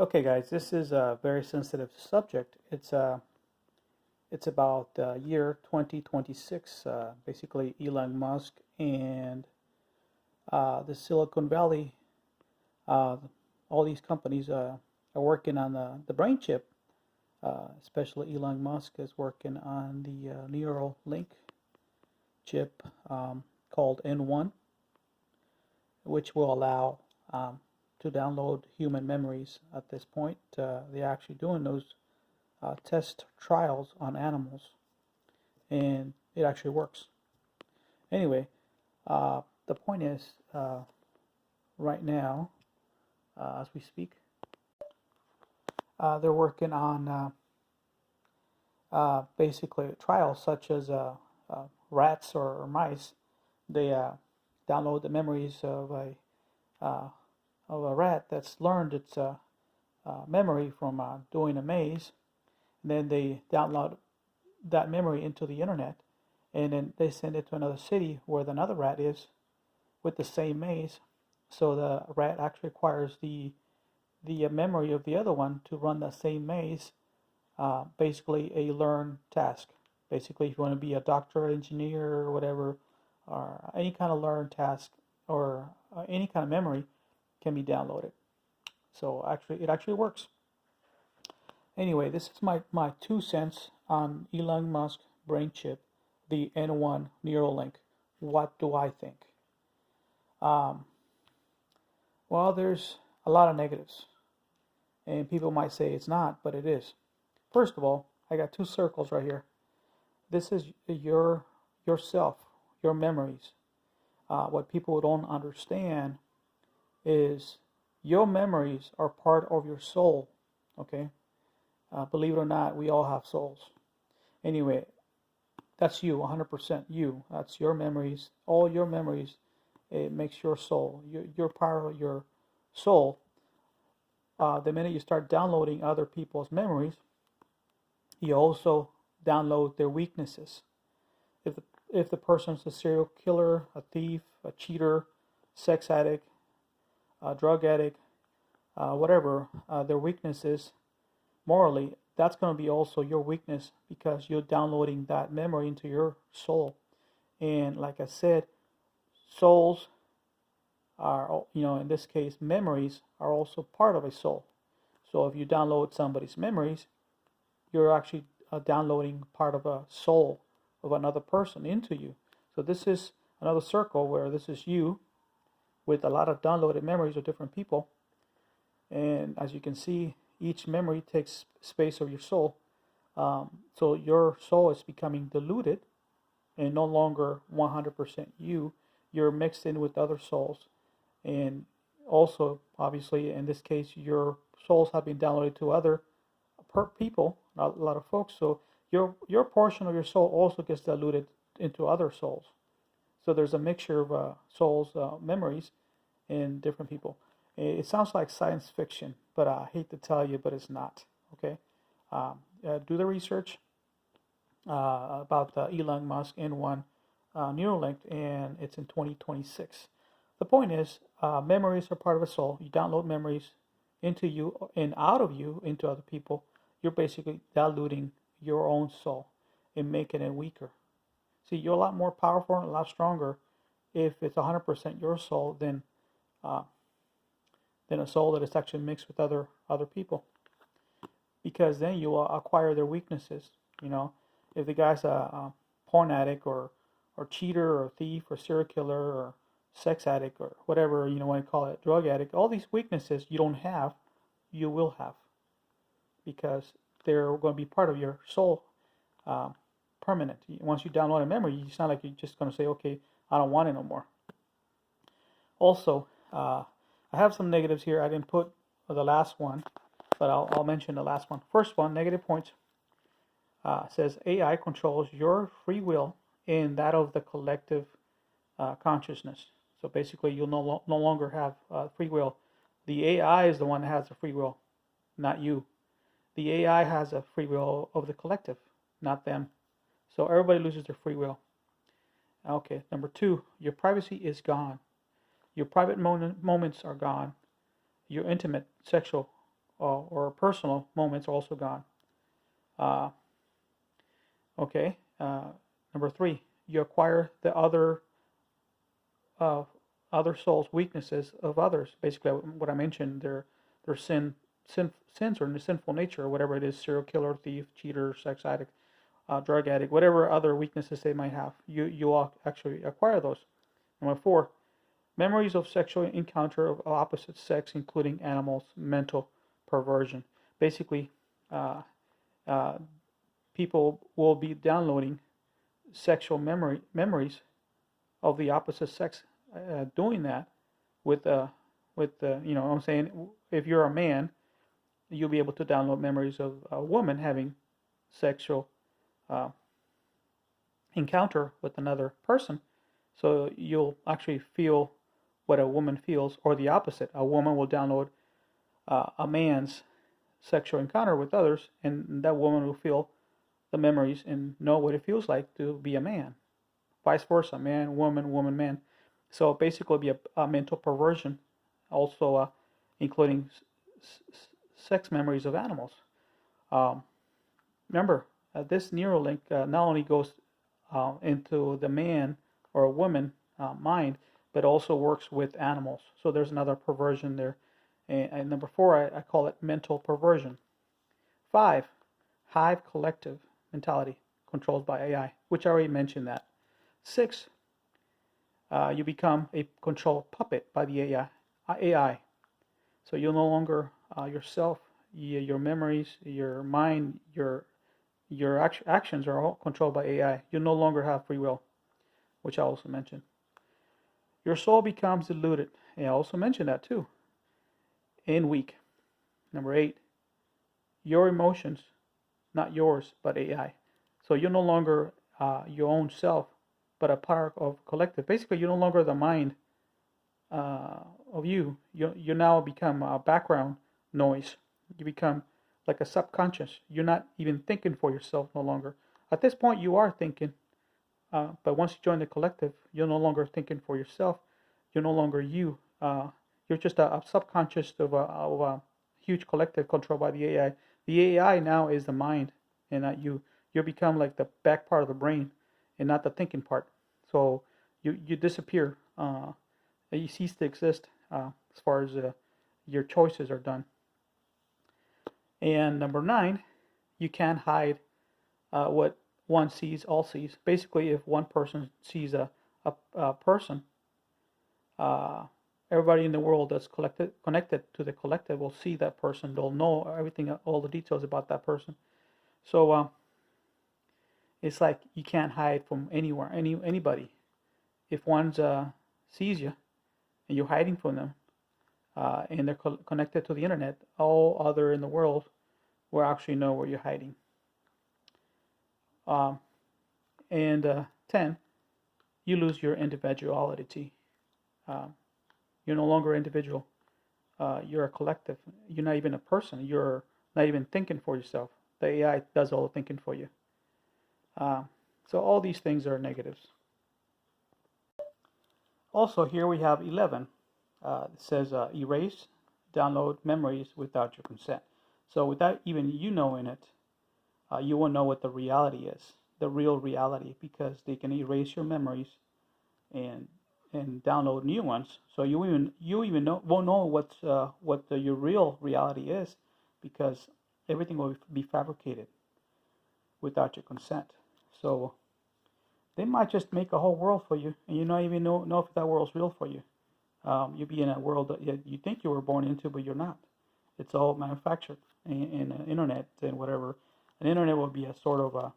Okay, guys, this is a very sensitive subject. It's about year 2026. Basically, Elon Musk and the Silicon Valley, uh, all these companies are working on the brain chip. Especially Elon Musk is working on the Neuralink chip called N1, which will allow to download human memories at this point. They're actually doing those test trials on animals, and it actually works. Anyway, the point is, right now, as we speak, they're working on basically trials such as rats or mice. They download the memories uh, of a rat that's learned its memory from doing a maze. And then they download that memory into the internet, and then they send it to another city where another rat is with the same maze. So the rat actually acquires the memory of the other one to run the same maze. Basically, a learned task. Basically, if you want to be a doctor, engineer, or whatever, or any kind of learned task or any kind of memory can be downloaded. So actually, it actually works. Anyway, this is my 2 cents on Elon Musk brain chip, the N1 Neurolink. What do I think? Um, well, there's a lot of negatives, and people might say it's not, but it is. First of all, I got two circles right here. This is yourself, your memories. What people don't understand is your memories are part of your soul. Okay, believe it or not, we all have souls. Anyway, that's you, 100% you. That's your memories. All your memories, it makes your soul. You're part of your soul. The minute you start downloading other people's memories, you also download their weaknesses. If the person's a serial killer, a thief, a cheater, sex addict, a drug addict, whatever their weakness is morally, that's going to be also your weakness because you're downloading that memory into your soul. And like I said, souls are, in this case, memories are also part of a soul. So if you download somebody's memories, you're actually downloading part of a soul of another person into you. So this is another circle where this is you with a lot of downloaded memories of different people. And as you can see, each memory takes space of your soul. So your soul is becoming diluted and no longer 100% you. You're mixed in with other souls. And also, obviously, in this case, your souls have been downloaded to other people, a lot of folks. So your portion of your soul also gets diluted into other souls. So there's a mixture of souls, memories, in different people. It sounds like science fiction, but I hate to tell you, but it's not. Okay, do the research about Elon Musk N1 Neuralink, and it's in 2026. The point is, memories are part of a soul. You download memories into you and out of you into other people. You're basically diluting your own soul and making it weaker. See, you're a lot more powerful and a lot stronger if it's 100% your soul than a soul that is actually mixed with other people. Because then you will acquire their weaknesses. If the guy's a porn addict or cheater or thief or serial killer or sex addict or whatever you want to call it, drug addict, all these weaknesses you don't have, you will have, because they're going to be part of your soul, permanent. Once you download a memory, it's not like you're just going to say, okay, I don't want it no more. Also, I have some negatives here. I didn't put the last one, but I'll mention the last one. First one, negative points, says AI controls your free will and that of the collective consciousness. So basically, you'll no longer have free will. The AI is the one that has the free will, not you. The AI has a free will of the collective, not them. So everybody loses their free will. Okay, number two, your privacy is gone. Your private moments are gone. Your intimate, sexual, or personal moments are also gone. Uh, okay. Number 3, you acquire the uh, other souls' weaknesses of others. Basically, what I mentioned, their sins or sinful nature, or whatever it is, serial killer, thief, cheater, sex addict, drug addict, whatever other weaknesses they might have. You all actually acquire those. Number 4, memories of sexual encounter of opposite sex, including animals, mental perversion. Basically, uh, uh, people will be downloading sexual memories of the opposite sex, doing that with I'm saying, if you're a man, you'll be able to download memories of a woman having sexual uh, encounter with another person. So you'll actually feel what a woman feels, or the opposite. A woman will download a man's sexual encounter with others, and that woman will feel the memories and know what it feels like to be a man. Vice versa, man, woman, woman, man. So basically, be a mental perversion, also including sex memories of animals. Um, Remember, this Neuralink not only goes into the man or a woman mind, but also works with animals. So there's another perversion there. And number 4, I call it mental perversion. 5, hive collective mentality controlled by AI, which I already mentioned that. 6, you become a controlled puppet by the AI. So you're no longer yourself. Your memories, your mind, your actions are all controlled by AI. You no longer have free will, which I also mentioned. Your soul becomes diluted. And I also mentioned that too. And weak. Number 8, your emotions, not yours, but AI. So you're no longer your own self, but a part of collective. Basically, you're no longer the mind of you. You now become a background noise. You become like a subconscious. You're not even thinking for yourself no longer. At this point, you are thinking, but once you join the collective, you're no longer thinking for yourself. You're no longer you. You're just a subconscious of a huge collective controlled by the AI. The AI now is the mind, and you become like the back part of the brain, and not the thinking part. So you disappear. You cease to exist as far as your choices are done. And number 9, you can't hide what one sees, all sees. Basically, if one person sees a person, uh, everybody in the world that's connected to the collective will see that person. They'll know everything, all the details about that person. So it's like you can't hide from anywhere, anybody. If one sees you and you're hiding from them, and they're connected to the internet, all other in the world will actually know where you're hiding. And 10, you lose your individuality. You're no longer individual. You're a collective. You're not even a person. You're not even thinking for yourself. The AI does all the thinking for you. So all these things are negatives. Also, here we have 11. It says erase, download memories without your consent. So without even you knowing it, you won't know what the reality is, the real reality, because they can erase your memories and download new ones. So you won't know what your real reality is, because everything will be fabricated without your consent. So they might just make a whole world for you, and you not even know if that world's real for you. You'll be in a world that you think you were born into, but you're not. It's all manufactured in the internet and whatever. And the internet will be a sort of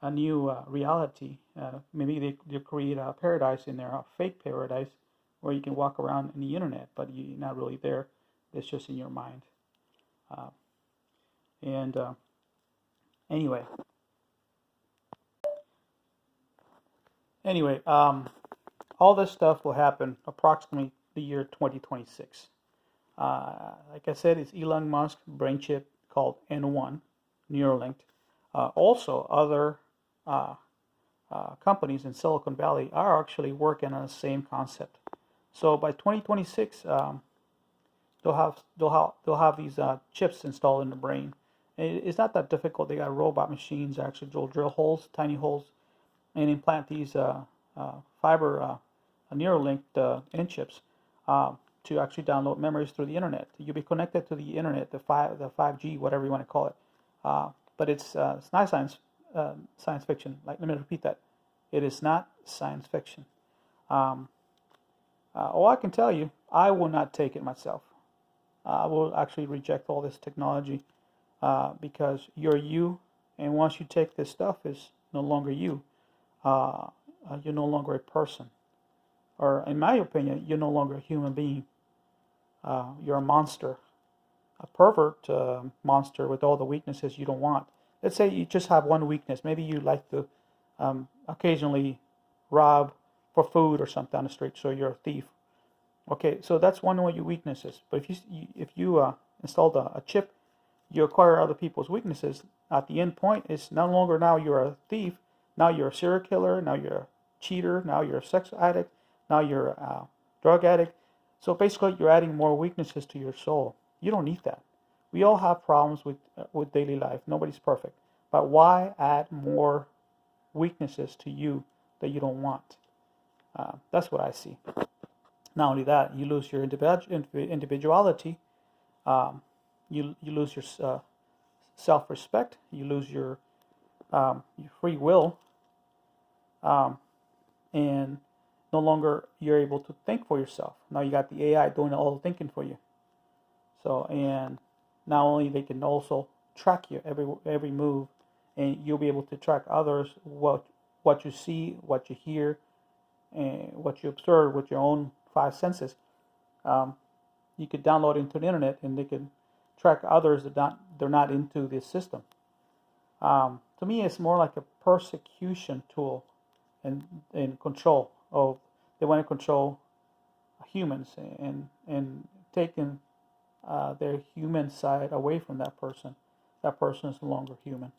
a new reality. Maybe they create a paradise in there, a fake paradise, where you can walk around in the internet, but you're not really there. It's just in your mind. And anyway, all this stuff will happen approximately the year 2026. Like I said, it's Elon Musk brain chip called N1 Neurolink. Also, other companies in Silicon Valley are actually working on the same concept. So by 2026, they'll have these chips installed in the brain. It's not that difficult. They got robot machines actually drill holes, tiny holes, and implant these fiber Neuralink in chips to actually download memories through the internet. You'll be connected to the internet, the 5G, whatever you want to call it. But it's not science fiction. Like, let me repeat that. It is not science fiction. All I can tell you, I will not take it myself. I will actually reject all this technology because you're you, and once you take this stuff, it's no longer you. You're no longer a person, or in my opinion, you're no longer a human being. You're a monster, a pervert monster with all the weaknesses you don't want. Let's say you just have one weakness. Maybe you like to occasionally rob for food or something on the street, so you're a thief. Okay, so that's one of your weaknesses. But if you installed a chip, you acquire other people's weaknesses. At the end point, it's no longer now you're a thief. Now you're a serial killer. Now you're a cheater. Now you're a sex addict. Now you're a drug addict. So basically, you're adding more weaknesses to your soul. You don't need that. We all have problems with daily life. Nobody's perfect. But why add more weaknesses to you that you don't want? That's what I see. Not only that, you lose your individuality. You lose your self-respect. You lose your free will, and no longer you're able to think for yourself. Now you got the AI doing all the thinking for you. So, and not only they can also track you every move, and you'll be able to track others, what you see, what you hear, and what you observe with your own five senses. You could download into the internet, and they can track others that they're not into this system. To me, it's more like a persecution tool and control of. They want to control humans and taking their human side away from that person. That person is no longer human.